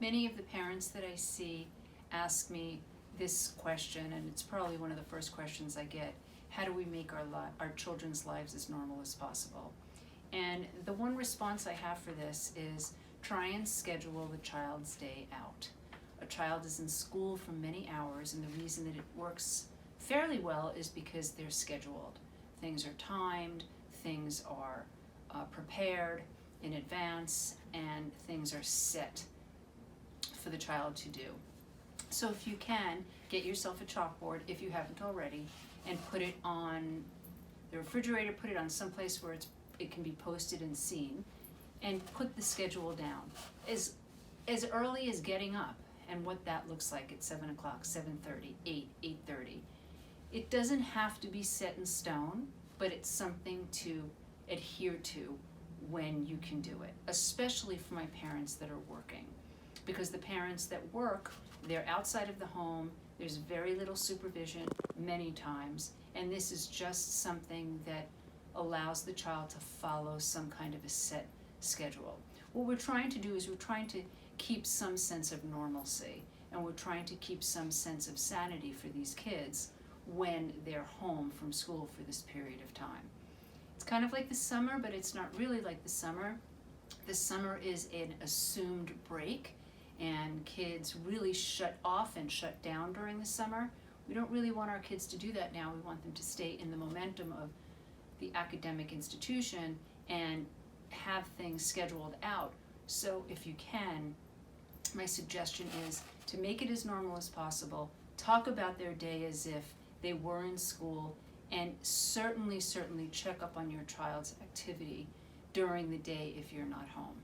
Many of the parents that I see ask me this question, and it's probably one of the first questions I get: how do we make our children's lives as normal as possible? And the one response I have for this is try and schedule the child's day out. A child is in school for many hours, and the reason that it works fairly well is because they're scheduled. Things are timed, things are prepared in advance, and things are set for the child to do. So if you can, get yourself a chalkboard, if you haven't already, and put it on the refrigerator, put it on someplace where it can be posted and seen, and put the schedule down. As early as getting up, and what that looks like at 7 o'clock, 7:30, 8, 8:30. It doesn't have to be set in stone, but it's something to adhere to when you can do it, especially for my parents that are working. Because the parents that work, they're outside of the home, there's very little supervision many times, and this is just something that allows the child to follow some kind of a set schedule. What we're trying to do is we're trying to keep some sense of normalcy, and we're trying to keep some sense of sanity for these kids when they're home from school for this period of time. It's kind of like the summer, but it's not really like the summer. The summer is an assumed break, and kids really shut off and shut down during the summer. We don't really want our kids to do that now. We want them to stay in the momentum of the academic institution and have things scheduled out. So if you can, my suggestion is to make it as normal as possible. Talk about their day as if they were in school, and certainly check up on your child's activity during the day if you're not home.